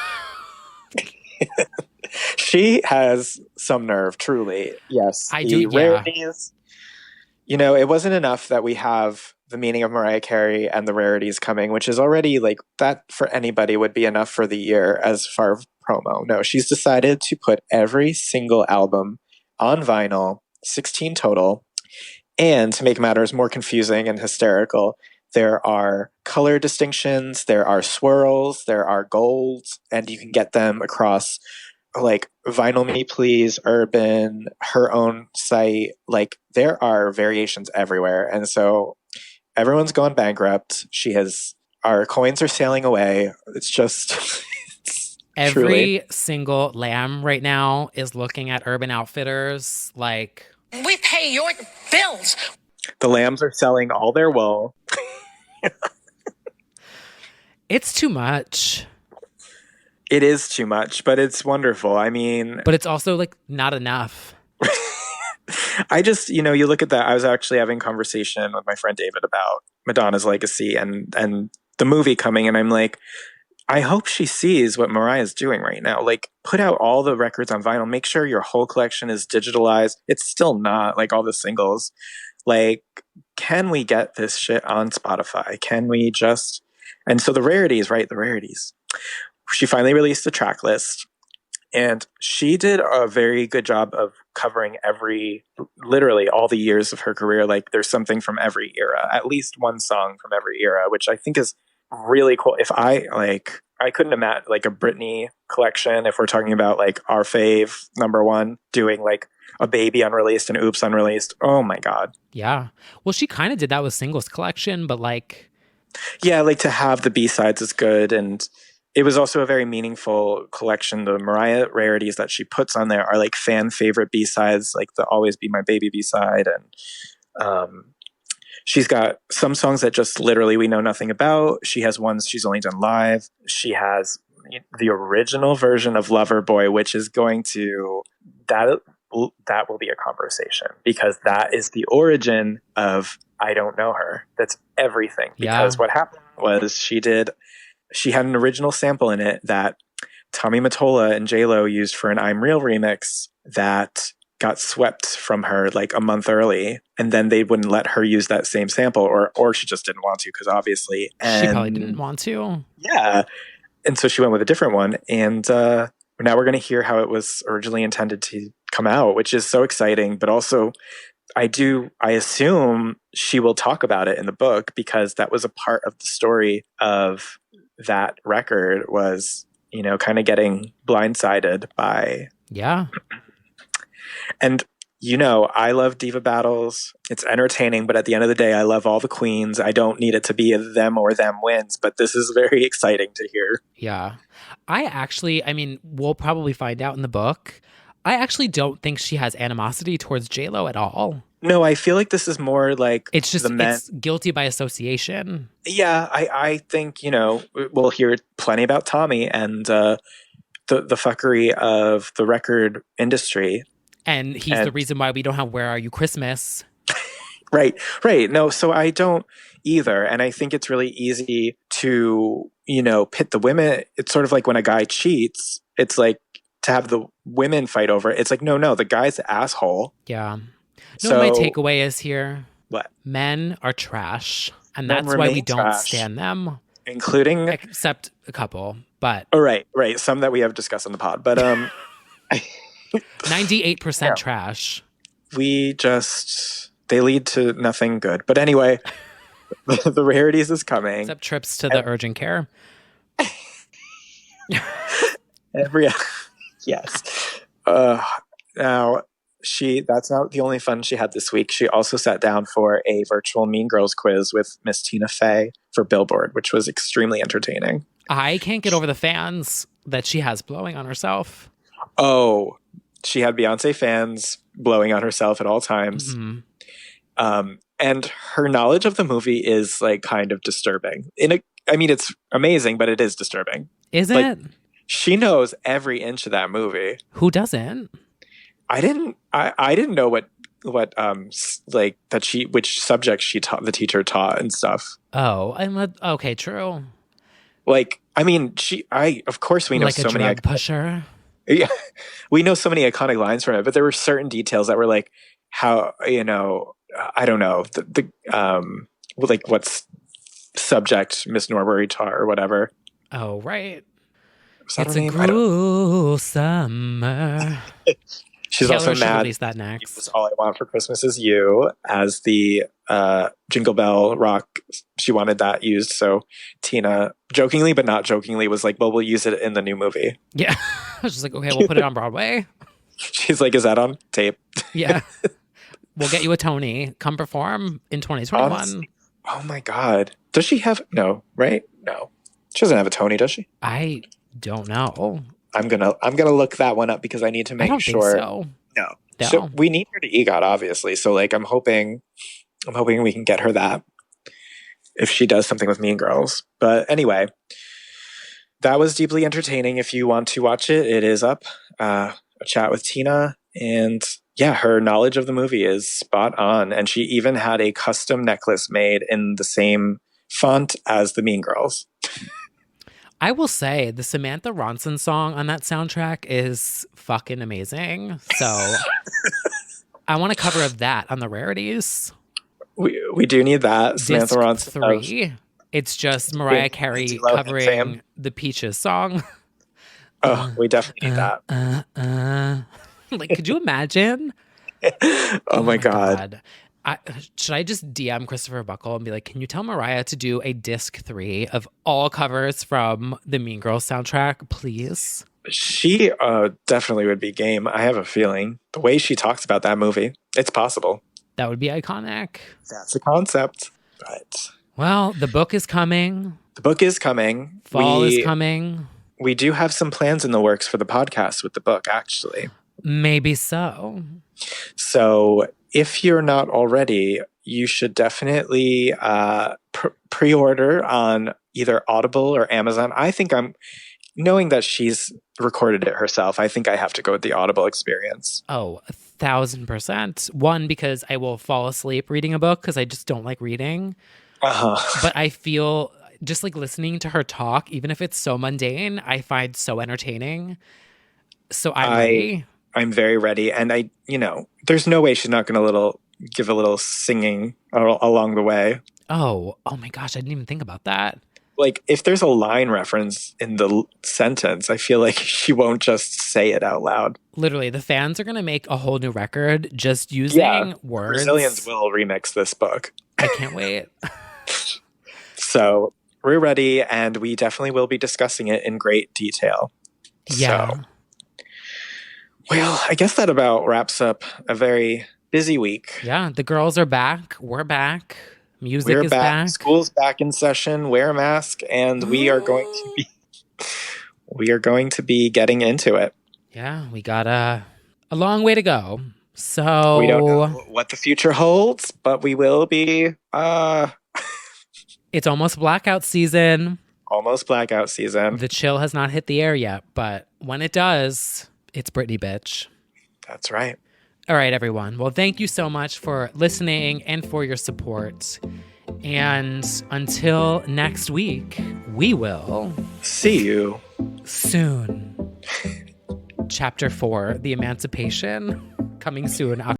She has some nerve, truly. Yes. I do. Rarities. It wasn't enough that we have the meaning of Mariah Carey and the rarities coming, which is already like that for anybody would be enough for the year as far as promo. No, she's decided to put every single album on vinyl, 16 total. And to make matters more confusing and hysterical, there are color distinctions, there are swirls, there are golds, and you can get them across like Vinyl Me Please, Urban, her own site. Like there are variations everywhere. And so everyone's gone bankrupt. Our coins are sailing away. It's just every truly. Single lamb right now is looking at Urban Outfitters like, We pay your bills. The lambs are selling all their wool. it's too much. It is too much, but it's wonderful. I mean, but it's also like not enough. I just, you look at that. I was actually having a conversation with my friend David about Madonna's legacy and the movie coming. And I'm like, I hope she sees what Mariah's doing right now. Like, put out all the records on vinyl. Make sure your whole collection is digitalized. It's still not like all the singles. Like, can we get this shit on Spotify? Can we just... And so the rarities, right? The rarities. She finally released a track list, and she did a very good job of covering literally all the years of her career. Like there's something from every era, at least one song from every era, which I think is really cool. If I couldn't imagine like a Britney collection, if we're talking about like our fave number one, doing like a Baby unreleased and Oops unreleased. Oh my God. Yeah. Well, she kind of did that with Singles Collection, but like... Yeah, like to have the B-sides is good, and it was also a very meaningful collection. The Mariah rarities that she puts on there are like fan favorite B-sides, like the Always Be My Baby B-side. And she's got some songs that just literally we know nothing about. She has ones she's only done live. She has the original version of Lover Boy, which is going to... That will be a conversation, because that is the origin of I Don't Know Her. That's everything. Because what happened was she had an original sample in it that Tommy Mottola and J-Lo used for an I'm Real remix that got swept from her like a month early, and then they wouldn't let her use that same sample, or she just didn't want to, because obviously. And she probably didn't want to. Yeah. And so she went with a different one, and now we're going to hear how it was originally intended to come out, which is so exciting. But also, I assume she will talk about it in the book, because that was a part of the story of that record was, kind of getting blindsided by. Yeah. And, I love diva battles. It's entertaining, but at the end of the day, I love all the queens. I don't need it to be a them or them wins, but this is very exciting to hear. Yeah. We'll probably find out in the book. I actually don't think she has animosity towards J-Lo at all. No, I feel like this is more like it's just it's guilty by association. Yeah, I think, we'll hear plenty about Tommy and the fuckery of the record industry. And he's the reason why we don't have Where Are You Christmas? Right, right. No, so I don't either. And I think it's really easy to, pit the women. It's sort of like when a guy cheats, it's like to have the women fight over it. It's like, no, the guy's the asshole. Yeah. No, my So takeaway is here. what? Men are trash. And Men that's why we remain don't trash. stand them. Including, Except a couple. But oh, right. Some that we have discussed on the pod. But 98% trash. They lead to nothing good. But anyway, the Rarities is coming. Except trips to the urgent care. Yes. Now that's not the only fun she had this week. She also sat down for a virtual Mean Girls quiz with Miss Tina Fey for Billboard, which was extremely entertaining. I can't get over the fans that she has blowing on herself. Oh, she had Beyonce fans blowing on herself at all times. Mm-hmm. And her knowledge of the movie is like kind of disturbing. It's amazing, but it is disturbing. Is it? She knows every inch of that movie. Who doesn't? I didn't know what which subjects the teacher taught and stuff. Oh, okay, true. Of course we know like so a many drug pusher. Yeah, we know so many iconic lines from it, but there were certain details that were like how I don't know like what's subject Miss Norbury taught or whatever. Oh right, It's a cruel summer. She's Taylor also should mad. release that next. All I Want for Christmas Is You as the Jingle Bell Rock. She wanted that used. So Tina, jokingly but not jokingly, was like, well, we'll use it in the new movie. Yeah. I was just like, okay, we'll put it on Broadway. She's like, is that on tape? Yeah. We'll get you a Tony. Come perform in 2021. Honestly, oh my God. Does she have... No, right? No. She doesn't have a Tony, does she? I don't know. I'm gonna look that one up because I need to make sure. Think so. No. No. So we need her to EGOT, obviously. So like I'm hoping we can get her that if she does something with Mean Girls. But anyway, that was deeply entertaining. If you want to watch it, it is up. A chat with Tina, and yeah, her knowledge of the movie is spot on. And she even had a custom necklace made in the same font as the Mean Girls. I will say the Samantha Ronson song on that soundtrack is fucking amazing. So I want a cover of that on the Rarities. We do need that. Disc Samantha Ronson. 3. It's just Mariah Carey covering the Peaches song. Oh, we definitely need that. Like, could you imagine? Oh my God. Should I just DM Christopher Buckle and be like, can you tell Mariah to do a disc 3 of all covers from the Mean Girls soundtrack, please? She definitely would be game. I have a feeling. The way she talks about that movie, it's possible. That would be iconic. That's a concept. But well, the book is coming. Fall is coming. We do have some plans in the works for the podcast with the book, actually. Maybe so. So if you're not already, you should definitely pre-order on either Audible or Amazon. I think knowing that she's recorded it herself, I think I have to go with the Audible experience. Oh, 1,000%. One, because I will fall asleep reading a book because I just don't like reading. But I feel just like listening to her talk, even if it's so mundane, I find so entertaining. So I'm ready. I'm very ready. And there's no way she's not going to give a little singing along the way. Oh my gosh. I didn't even think about that. Like if there's a line reference in the sentence, I feel like she won't just say it out loud. Literally, the fans are going to make a whole new record just using words. Brazilians will remix this book. I can't wait. So we're ready, and we definitely will be discussing it in great detail. Yeah. So, well, I guess that about wraps up a very busy week. Yeah, the girls are back. We're back. Music is back. School's back in session. Wear a mask, and we are going to be getting into it. Yeah, we got a long way to go. So we don't know what the future holds, but we will be. It's almost blackout season. The chill has not hit the air yet, but when it does, it's Britney, bitch. That's right. All right, everyone. Well, thank you so much for listening and for your support. And until next week, we will see you soon. Chapter 4, The Emancipation, coming soon.